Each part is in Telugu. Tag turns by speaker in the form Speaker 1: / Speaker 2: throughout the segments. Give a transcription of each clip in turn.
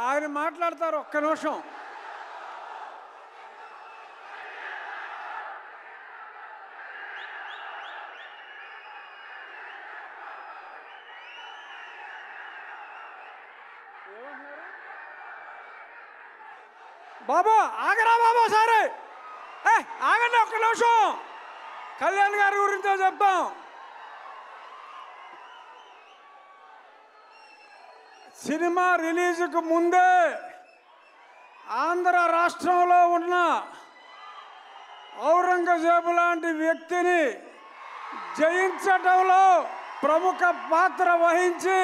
Speaker 1: ఆయన మాట్లాడతారు, ఒక్క నిమిషం. బాబు ఆగరా బాబు, సరే ఆగండి ఒక్క నిమిషం, కళ్యాణ్ గారి గురించో చెప్తాం. సినిమా రిలీజ్కు ముందే ఆంధ్ర రాష్ట్రంలో ఉన్న ఔరంగజేబు లాంటి వ్యక్తిని జయించడంలో ప్రముఖ పాత్ర వహించి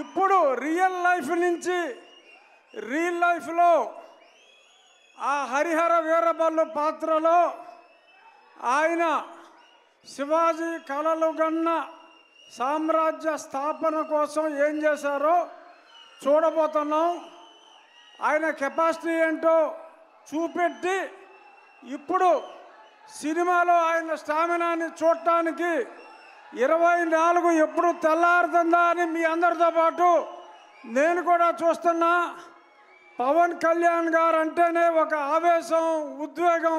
Speaker 1: ఇప్పుడు రియల్ లైఫ్ నుంచి రియల్ లైఫ్లో ఆ హరిహర వీరబల్లు పాత్రలో ఆయన శివాజీ కలలు గన్న సామ్రాజ్య స్థాపన కోసం ఏం చేశారో చూడబోతున్నాం. ఆయన కెపాసిటీ ఏంటో చూపెట్టి ఇప్పుడు సినిమాలో ఆయన స్టామినాని చూడటానికి 24 ఎప్పుడు తెల్లారుతుందా అని మీ అందరితో పాటు నేను కూడా చూస్తున్నా. పవన్ కళ్యాణ్ గారు అంటేనే ఒక ఆవేశం, ఉద్వేగం.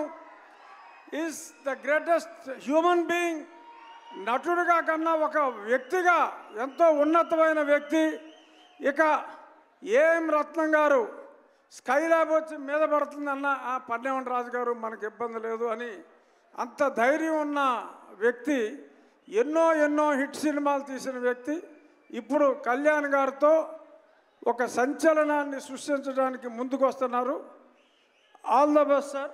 Speaker 1: Is the greatest human being. నటుడిగా కన్నా ఒక వ్యక్తిగా ఎంతో ఉన్నతమైన వ్యక్తి. ఇక ఏం రత్నం గారు స్కైలాబ్ వచ్చి మీద పడుతుందన్న పన్నెవన్ రాజు గారు మనకు ఇబ్బంది లేదు అని అంత ధైర్యం ఉన్న వ్యక్తి, ఎన్నో హిట్ సినిమాలు తీసిన వ్యక్తి ఇప్పుడు కళ్యాణ్ గారితో ఒక సంచలనాన్ని సృష్టించడానికి ముందుకు వస్తున్నారు. All the best sir.